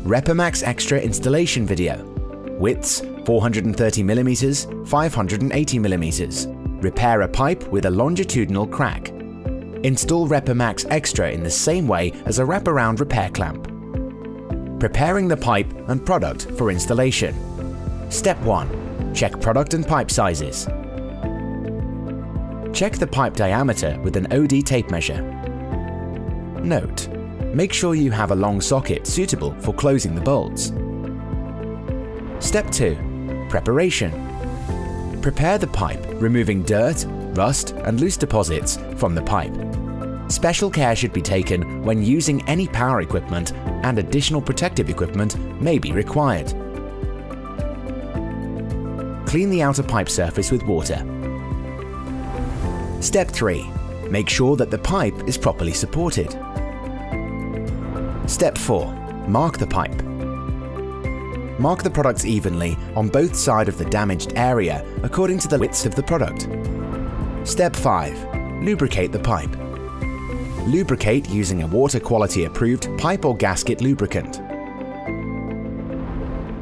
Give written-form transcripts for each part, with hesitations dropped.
Repamax Xtra installation video. Widths 430mm, 580mm. Repair a pipe with a longitudinal crack. Install Repamax Xtra in the same way as a wraparound repair clamp. Preparing the pipe and product for installation. Step 1. Check product and pipe sizes. Check the pipe diameter with an OD tape measure. Note: make sure you have a long socket suitable for closing the bolts. Step 2. Preparation. Prepare the pipe, removing dirt, rust and loose deposits from the pipe. Special care should be taken when using any power equipment, and additional protective equipment may be required. Clean the outer pipe surface with water. Step 3. Make sure that the pipe is properly supported. Step 4. Mark the pipe. Mark the products evenly on both sides of the damaged area according to the widths of the product. Step 5. Lubricate the pipe. Lubricate using a water quality approved pipe or gasket lubricant.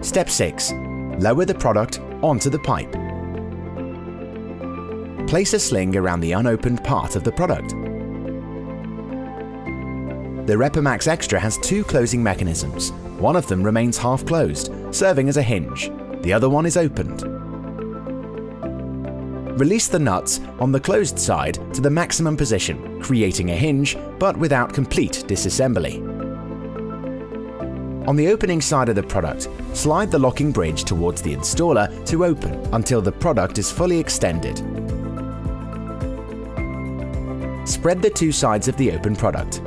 Step 6. Lower the product onto the pipe. Place a sling around the unopened part of the product. The Repamax Xtra has two closing mechanisms. One of them remains half closed, serving as a hinge. The other one is opened. Release the nuts on the closed side to the maximum position, creating a hinge but without complete disassembly. On the opening side of the product, slide the locking bridge towards the installer to open until the product is fully extended. Spread the two sides of the open product.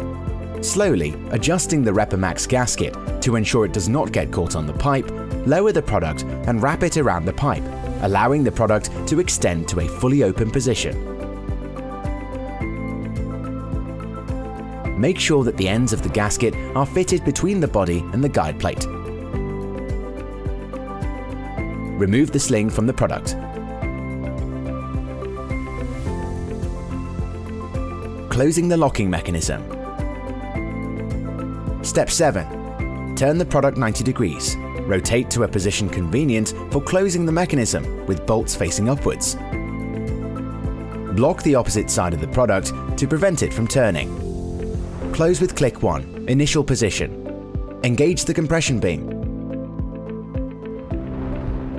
Slowly adjusting the Repamax gasket to ensure it does not get caught on the pipe, lower the product and wrap it around the pipe, allowing the product to extend to a fully open position. Make sure that the ends of the gasket are fitted between the body and the guide plate. Remove the sling from the product. Closing the locking mechanism. Step 7. Turn the product 90 degrees. Rotate to a position convenient for closing the mechanism with bolts facing upwards. Block the opposite side of the product to prevent it from turning. Close with click 1, initial position. Engage the compression beam.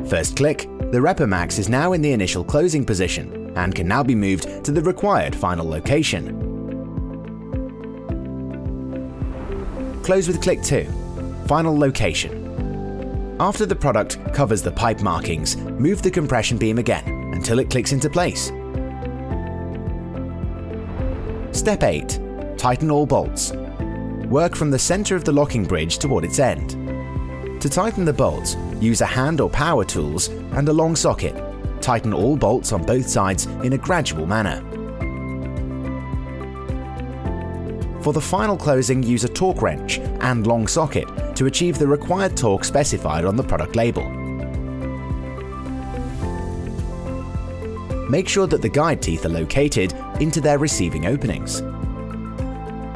First click, the Repamax is now in the initial closing position and can now be moved to the required final location. Close with click 2, final location. After the product covers the pipe markings, move the compression beam again until it clicks into place. Step 8. Tighten all bolts. Work from the center of the locking bridge toward its end. To tighten the bolts, use a hand or power tools and a long socket. Tighten all bolts on both sides in a gradual manner. For the final closing, use a torque wrench and long socket to achieve the required torque specified on the product label. Make sure that the guide teeth are located into their receiving openings.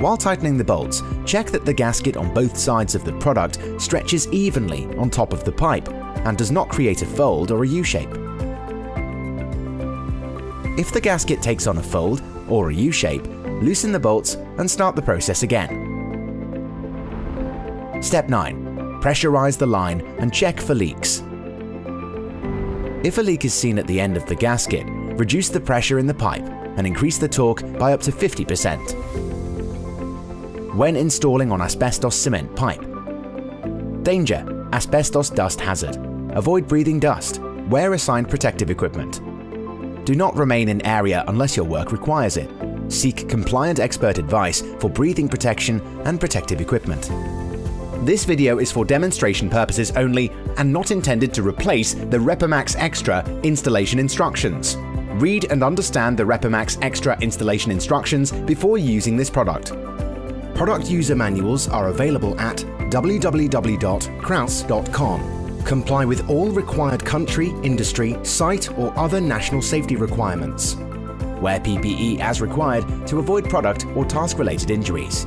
While tightening the bolts, check that the gasket on both sides of the product stretches evenly on top of the pipe and does not create a fold or a U-shape. If the gasket takes on a fold or a U-shape, loosen the bolts and start the process again. Step 9. Pressurize the line and check for leaks. If a leak is seen at the end of the gasket, reduce the pressure in the pipe and increase the torque by up to 50%. When installing on asbestos cement pipe. Danger: asbestos dust hazard. Avoid breathing dust. Wear assigned protective equipment. Do not remain in area unless your work requires it. Seek compliant expert advice for breathing protection and protective equipment. This video is for demonstration purposes only and not intended to replace the Repamax Xtra installation instructions. Read and understand the Repamax Xtra installation instructions before using this product. Product user manuals are available at www.kraus.com. Comply with all required country, industry, site or other national safety requirements. Wear PPE as required to avoid product or task-related injuries.